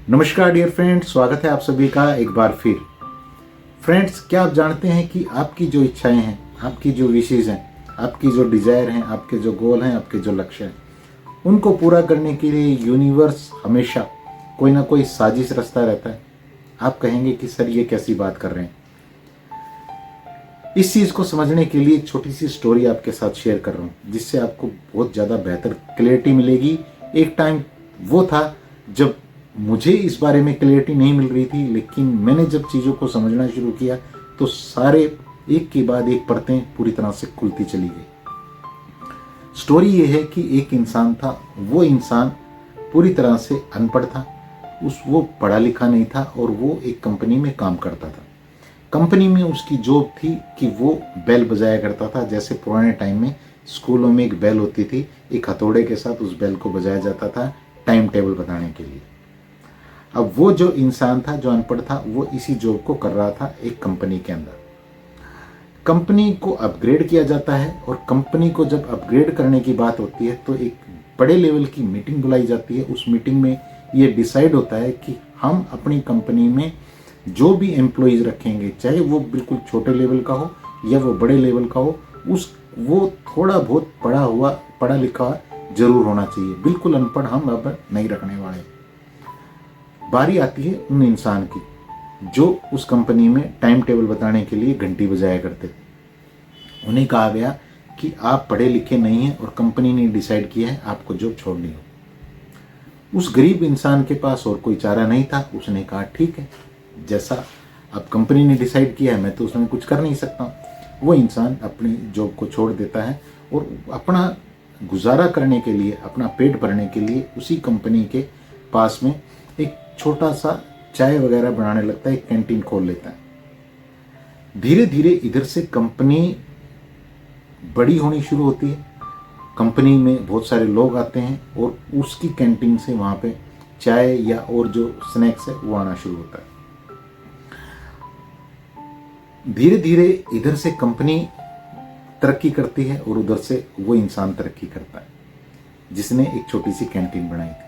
नमस्कार dear friends, स्वागत है आप सभी का एक बार फिर। फ्रेंड्स, क्या आप जानते हैं कि आपकी जो इच्छाएं हैं, आपकी जो विशेष हैं, आपकी जो डिजायर हैं, आपके जो गोल हैं, आपके जो लक्ष्य हैं, उनको पूरा करने के लिए यूनिवर्स हमेशा कोई ना कोई साजिश रचता रहता है। आप कहेंगे कि सर ये कैसी बात कर रहे हैं। इस चीज़ को समझने के लिए एक छोटी सी स्टोरी आपके साथ शेयर कर रहा हूँ, जिससे आपको बहुत ज़्यादा बेहतर क्लैरिटी मिलेगी। एक टाइम वो था जब मुझे इस बारे में क्लैरिटी नहीं मिल रही थी, लेकिन मैंने जब चीज़ों को समझना शुरू किया तो सारे एक के बाद एक परतें पूरी तरह से खुलती चली गई। स्टोरी ये है कि एक इंसान था। वो इंसान पूरी तरह से अनपढ़ था, वो पढ़ा लिखा नहीं था और वो एक कंपनी में काम करता था। कंपनी में उसकी जॉब थी कि वो बेल बजाया करता था। जैसे पुराने टाइम में स्कूलों में एक बेल होती थी, एक हथौड़े के साथ उस बेल को बजाया जाता था टाइम टेबल बताने के लिए। अब वो जो इंसान था, जो अनपढ़ था, वो इसी जॉब को कर रहा था एक कंपनी के अंदर। कंपनी को अपग्रेड किया जाता है और कंपनी को जब अपग्रेड करने की बात होती है तो एक बड़े लेवल की मीटिंग बुलाई जाती है। उस मीटिंग में ये डिसाइड होता है कि हम अपनी कंपनी में जो भी एम्प्लॉयज़ रखेंगे, चाहे वो बिल्कुल छोटे लेवल का हो या वो बड़े लेवल का हो, वो थोड़ा बहुत पढ़ा लिखा जरूर होना चाहिए। बिल्कुल अनपढ़ हम अब नहीं रखने वाले। बारी आती है उन इंसान की जो उस कंपनी में टाइम टेबल बताने के लिए घंटी बजाया करते थे। उन्हें कहा गया कि आप पढ़े लिखे नहीं हैं और कंपनी ने डिसाइड किया है आपको जॉब छोड़नी हो। उस गरीब इंसान के पास और कोई चारा नहीं था। उसने कहा ठीक है, जैसा अब कंपनी ने डिसाइड किया है मैं तो उसमें कुछ कर नहीं सकता। वो इंसान अपनी जॉब को छोड़ देता है और अपना गुजारा करने के लिए, अपना पेट भरने के लिए उसी कंपनी के पास में एक छोटा सा चाय वगैरह बनाने लगता है, एक कैंटीन खोल लेता है। धीरे धीरे इधर से कंपनी बड़ी होनी शुरू होती है। कंपनी में बहुत सारे लोग आते हैं और उसकी कैंटीन से वहाँ पे चाय या और जो स्नैक्स है वो आना शुरू होता है। धीरे धीरे इधर से कंपनी तरक्की करती है और उधर से वो इंसान तरक्की करता है जिसने एक छोटी सी कैंटीन बनाई थी।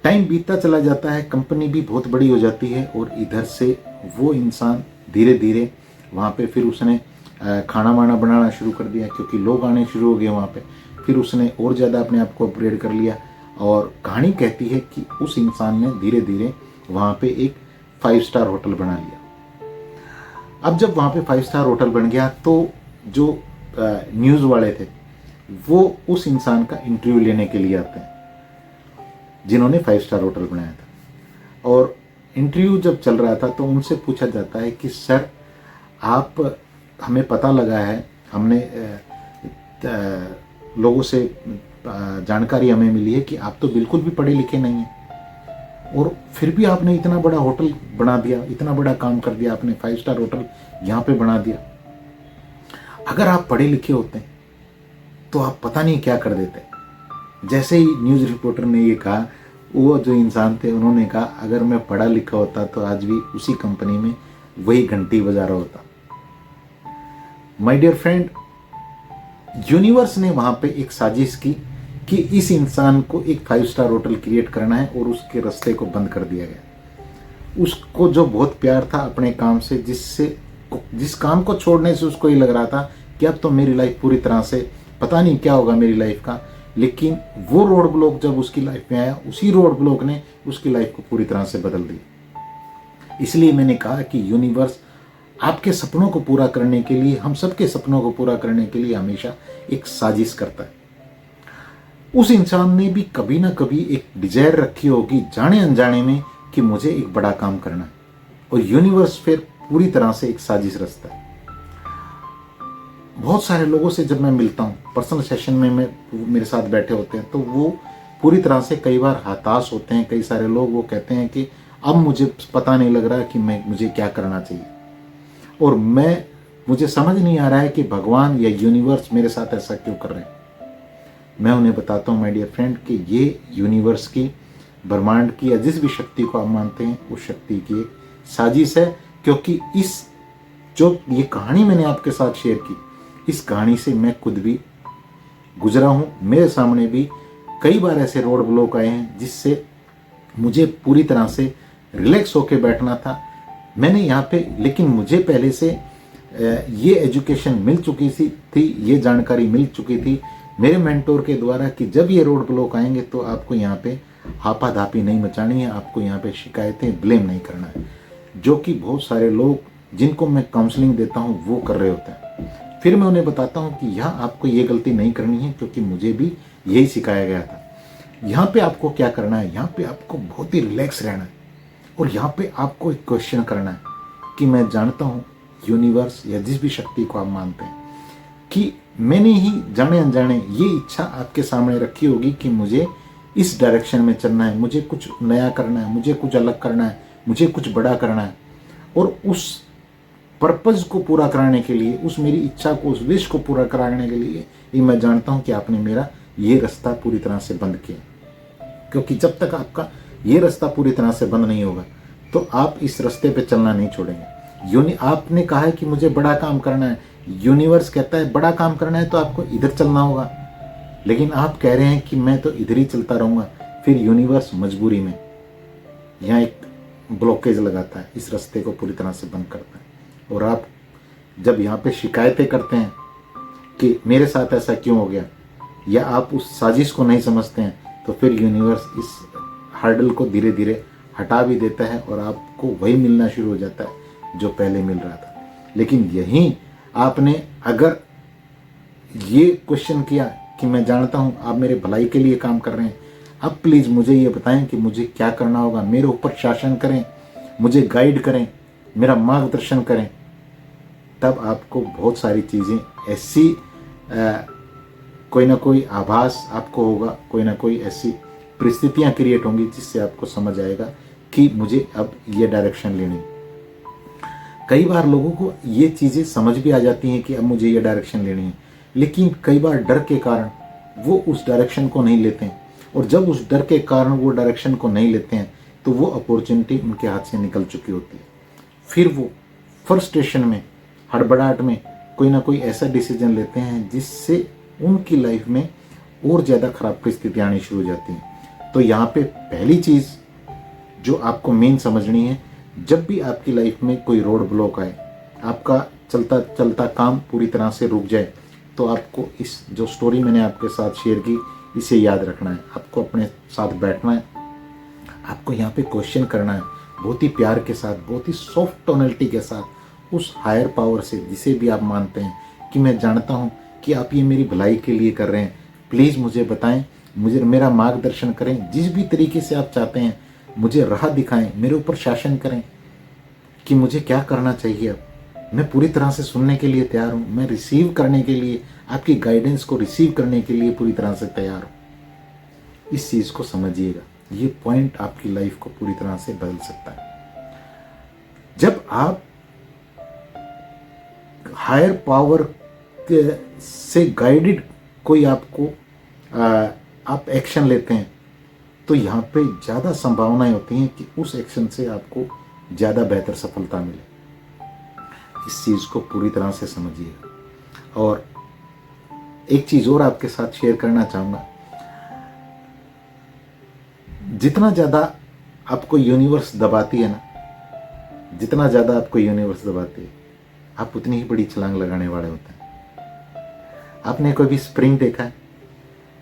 टाइम बीतता चला जाता है, कंपनी भी बहुत बड़ी हो जाती है और इधर से वो इंसान धीरे धीरे वहाँ पे फिर उसने खाना वाना बनाना शुरू कर दिया, क्योंकि लोग आने शुरू हो गए वहाँ पे। फिर उसने और ज़्यादा अपने आप को अपग्रेड कर लिया और कहानी कहती है कि उस इंसान ने धीरे धीरे वहाँ पे एक 5 स्टार होटल बना लिया। अब जब वहाँ पे 5 स्टार होटल बन गया तो जो न्यूज़ वाले थे वो उस इंसान का इंटरव्यू लेने के लिए आते हैं जिन्होंने 5 स्टार होटल बनाया था। और इंटरव्यू जब चल रहा था तो उनसे पूछा जाता है कि सर, आप, हमें पता लगा है, हमने लोगों से जानकारी हमें मिली है कि आप तो बिल्कुल भी पढ़े लिखे नहीं हैं और फिर भी आपने इतना बड़ा होटल बना दिया, इतना बड़ा काम कर दिया, आपने 5 स्टार होटल यहाँ पे बना दिया। अगर आप पढ़े लिखे होते तो आप पता नहीं क्या कर देते। जैसे ही न्यूज़ रिपोर्टर ने ये कहा, वो जो इंसान थे उन्होंने कहा अगर मैं पढ़ा लिखा होता तो आज भी उसी कंपनी में वही घंटी बजा रहा होता। माय डियर फ्रेंड, यूनिवर्स ने वहां पे एक साजिश की कि इस इंसान को एक 5 स्टार होटल क्रिएट करना है और उसके रास्ते को बंद कर दिया गया। उसको जो बहुत प्यार था अपने काम से, जिस काम को छोड़ने से उसको ये लग रहा था कि अब तो मेरी लाइफ पूरी तरह से पता नहीं क्या होगा मेरी लाइफ का, लेकिन वो रोड ब्लॉक जब उसकी लाइफ में आया, उसी रोड ब्लॉक ने उसकी लाइफ को पूरी तरह से बदल दिया। इसलिए मैंने कहा कि यूनिवर्स आपके सपनों को पूरा करने के लिए, हम सबके सपनों को पूरा करने के लिए हमेशा एक साजिश करता है। उस इंसान ने भी कभी ना कभी एक डिजायर रखी होगी जाने अनजाने में कि मुझे एक बड़ा काम करना है, और यूनिवर्स फिर पूरी तरह से एक साजिश रचता है। बहुत सारे लोगों से जब मैं मिलता हूँ पर्सनल सेशन में, मेरे साथ बैठे होते हैं तो वो पूरी तरह से कई बार हताश होते हैं। कई सारे लोग वो कहते हैं कि अब मुझे पता नहीं लग रहा कि मुझे क्या करना चाहिए और मुझे समझ नहीं आ रहा है कि भगवान या यूनिवर्स मेरे साथ ऐसा क्यों कर रहे हैं। मैं उन्हें बताता हूँ माय डियर फ्रेंड कि ये यूनिवर्स की, ब्रह्मांड की या जिस भी शक्ति को आप मानते हैं उस शक्ति की एक साजिश है। क्योंकि ये कहानी मैंने आपके साथ शेयर की, इस कहानी से मैं खुद भी गुजरा हूँ। मेरे सामने भी कई बार ऐसे रोड ब्लॉक आए हैं जिससे मुझे पूरी तरह से रिलैक्स होके बैठना था। मैंने यहाँ पे, लेकिन मुझे पहले से ये एजुकेशन मिल चुकी थी, ये जानकारी मिल चुकी थी मेरे मेंटोर के द्वारा कि जब ये रोड ब्लॉक आएंगे तो आपको यहाँ पे हापाधापी नहीं मचानी है, आपको यहाँ पे शिकायतें, ब्लेम नहीं करना है, जो कि बहुत सारे लोग जिनको मैं काउंसलिंग देता हूँ वो कर रहे होते हैं। फिर मैं उन्हें बताता हूँ कि यहाँ आपको ये गलती नहीं करनी है, क्योंकि मुझे भी यही सिखाया गया था। यहाँ पे आपको क्या करना है, यहाँ पे आपको बहुत ही रिलैक्स रहना है और यहाँ पे आपको एक क्वेश्चन करना है कि मैं जानता हूँ यूनिवर्स या जिस भी शक्ति को आप मानते हैं कि मैंने ही जाने अनजाने ये इच्छा आपके सामने रखी होगी कि मुझे इस डायरेक्शन में चलना है, मुझे कुछ नया करना है, मुझे कुछ अलग करना है, मुझे कुछ बड़ा करना है। और उस पर्पज़ को पूरा कराने के लिए, उस मेरी इच्छा को, उस विश को पूरा कराने के लिए ये मैं जानता हूँ कि आपने मेरा ये रास्ता पूरी तरह से बंद किया। क्योंकि जब तक आपका ये रास्ता पूरी तरह से बंद नहीं होगा तो आप इस रास्ते पे चलना नहीं छोड़ेंगे। आपने कहा है कि मुझे बड़ा काम करना है, यूनिवर्स कहता है बड़ा काम करना है तो आपको इधर चलना होगा, लेकिन आप कह रहे हैं कि मैं तो इधर ही चलता रहूँगा। फिर यूनिवर्स मजबूरी में यहाँ एक ब्लॉकेज लगाता है, इस रास्ते को पूरी तरह से बंद करता है। और आप जब यहाँ पे शिकायतें करते हैं कि मेरे साथ ऐसा क्यों हो गया, या आप उस साजिश को नहीं समझते हैं, तो फिर यूनिवर्स इस हर्डल को धीरे धीरे हटा भी देता है और आपको वही मिलना शुरू हो जाता है जो पहले मिल रहा था। लेकिन यहीं आपने अगर ये क्वेश्चन किया कि मैं जानता हूँ आप मेरे भलाई के लिए काम कर रहे हैं, अब प्लीज़ मुझे ये बताएं कि मुझे क्या करना होगा, मेरे ऊपर शासन करें, मुझे गाइड करें, मेरा मार्गदर्शन करें, तब आपको बहुत सारी चीज़ें ऐसी कोई ना कोई आभास आपको होगा, कोई ना कोई ऐसी परिस्थितियाँ क्रिएट होंगी जिससे आपको समझ आएगा कि मुझे अब ये डायरेक्शन लेनी। कई बार लोगों को ये चीज़ें समझ भी आ जाती हैं कि अब मुझे ये डायरेक्शन लेनी है, लेकिन कई बार डर के कारण वो उस डायरेक्शन को नहीं लेते हैं, और जब उस डर के कारण वो डायरेक्शन को नहीं लेते हैं तो वो अपॉर्चुनिटी उनके हाथ से निकल चुकी होती है। फिर वो फ्रस्ट्रेशन में, हड़बड़ाहट में कोई ना कोई ऐसा डिसीजन लेते हैं जिससे उनकी लाइफ में और ज़्यादा ख़राब परिस्थितियाँ आनी शुरू हो जाती हैं। तो यहाँ पे पहली चीज़ जो आपको मेन समझनी है, जब भी आपकी लाइफ में कोई रोड ब्लॉक आए, आपका चलता चलता काम पूरी तरह से रुक जाए, तो आपको इस जो स्टोरी मैंने आपके साथ शेयर की इसे याद रखना है। आपको अपने साथ बैठना है, आपको यहाँ पे क्वेश्चन करना है बहुत ही प्यार के साथ, बहुत ही सॉफ्ट टोनलिटी के साथ उस हायर पावर से जिसे भी आप मानते हैं कि मैं जानता हूँ कि आप ये मेरी भलाई के लिए कर रहे हैं, प्लीज़ मुझे बताएं, मुझे मेरा मार्गदर्शन करें, जिस भी तरीके से आप चाहते हैं मुझे राह दिखाएं, मेरे ऊपर शासन करें कि मुझे क्या करना चाहिए। अब मैं पूरी तरह से सुनने के लिए तैयार हूँ, मैं रिसीव करने के लिए, आपकी गाइडेंस को रिसीव करने के लिए पूरी तरह से तैयार हूँ। इस चीज़ को समझिएगा, ये पॉइंट आपकी लाइफ को पूरी तरह से बदल सकता है। जब आप हायर पावर से गाइडेड कोई आपको आप एक्शन लेते हैं तो यहाँ पे ज़्यादा संभावनाएं होती हैं कि उस एक्शन से आपको ज़्यादा बेहतर सफलता मिले। इस चीज़ को पूरी तरह से समझिएगा। और एक चीज़ और आपके साथ शेयर करना चाहूँगा, जितना ज़्यादा आपको यूनिवर्स दबाती है ना, जितना ज़्यादा आपको यूनिवर्स दबाती है, आप उतनी ही बड़ी छलांग लगाने वाले होते हैं। आपने कोई भी स्प्रिंग देखा है,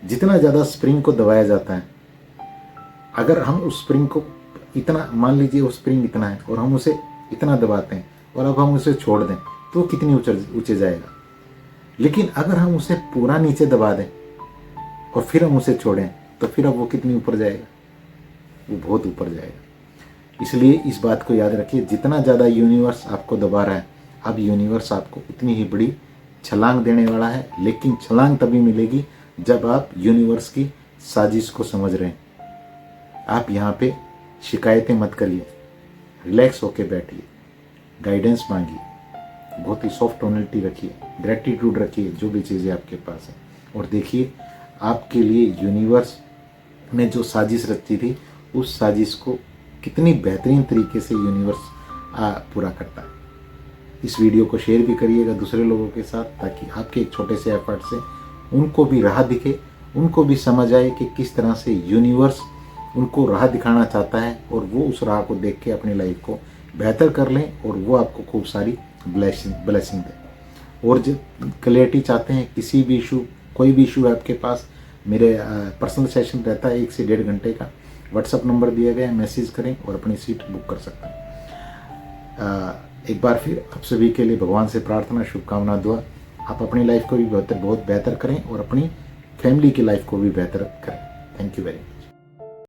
जितना ज़्यादा स्प्रिंग को दबाया जाता है, अगर हम उस स्प्रिंग को इतना, मान लीजिए वो स्प्रिंग इतना है और हम उसे इतना दबाते हैं और अब हम उसे छोड़ दें तो वो कितनी ऊंचे जाएगा। लेकिन अगर हम उसे पूरा नीचे दबा दें और फिर हम उसे छोड़ें तो फिर अब वो कितनी ऊपर जाएगा, वो बहुत ऊपर जाएगा। इसलिए इस बात को याद रखिए, जितना ज़्यादा यूनिवर्स आपको दबा रहा है, अब यूनिवर्स आपको उतनी ही बड़ी छलांग देने वाला है। लेकिन छलांग तभी मिलेगी जब आप यूनिवर्स की साजिश को समझ रहे हैं। आप यहाँ पे शिकायतें मत करिए, रिलैक्स होके बैठिए, गाइडेंस मांगिए, बहुत ही सॉफ्ट टोनलिटी रखिए, ग्रेटिट्यूड रखिए जो भी चीज़ें आपके पास है, और देखिए आपके लिए यूनिवर्स ने जो साजिश रची थी उस साजिश को कितनी बेहतरीन तरीके से यूनिवर्स पूरा करता है। इस वीडियो को शेयर भी करिएगा दूसरे लोगों के साथ, ताकि आपके एक छोटे से एफर्ट से उनको भी राह दिखे, उनको भी समझ आए कि किस तरह से यूनिवर्स उनको राह दिखाना चाहता है और वो उस राह को देख के अपनी लाइफ को बेहतर कर लें और वो आपको खूब सारी ब्लेसिंग दें। और जो क्लैरिटी चाहते हैं, किसी भी इशू, कोई भी इशू है आपके पास, मेरे पर्सनल सेशन रहता है 1 से 1.5 घंटे का। व्हाट्सअप नंबर दिया गया है, मैसेज करें और अपनी सीट बुक कर सकते हैं। एक बार फिर आप सभी के लिए भगवान से प्रार्थना, शुभकामना, दुआ, आप अपनी लाइफ को भी बहुत बेहतर करें और अपनी फैमिली की लाइफ को भी बेहतर करें। Thank you very much.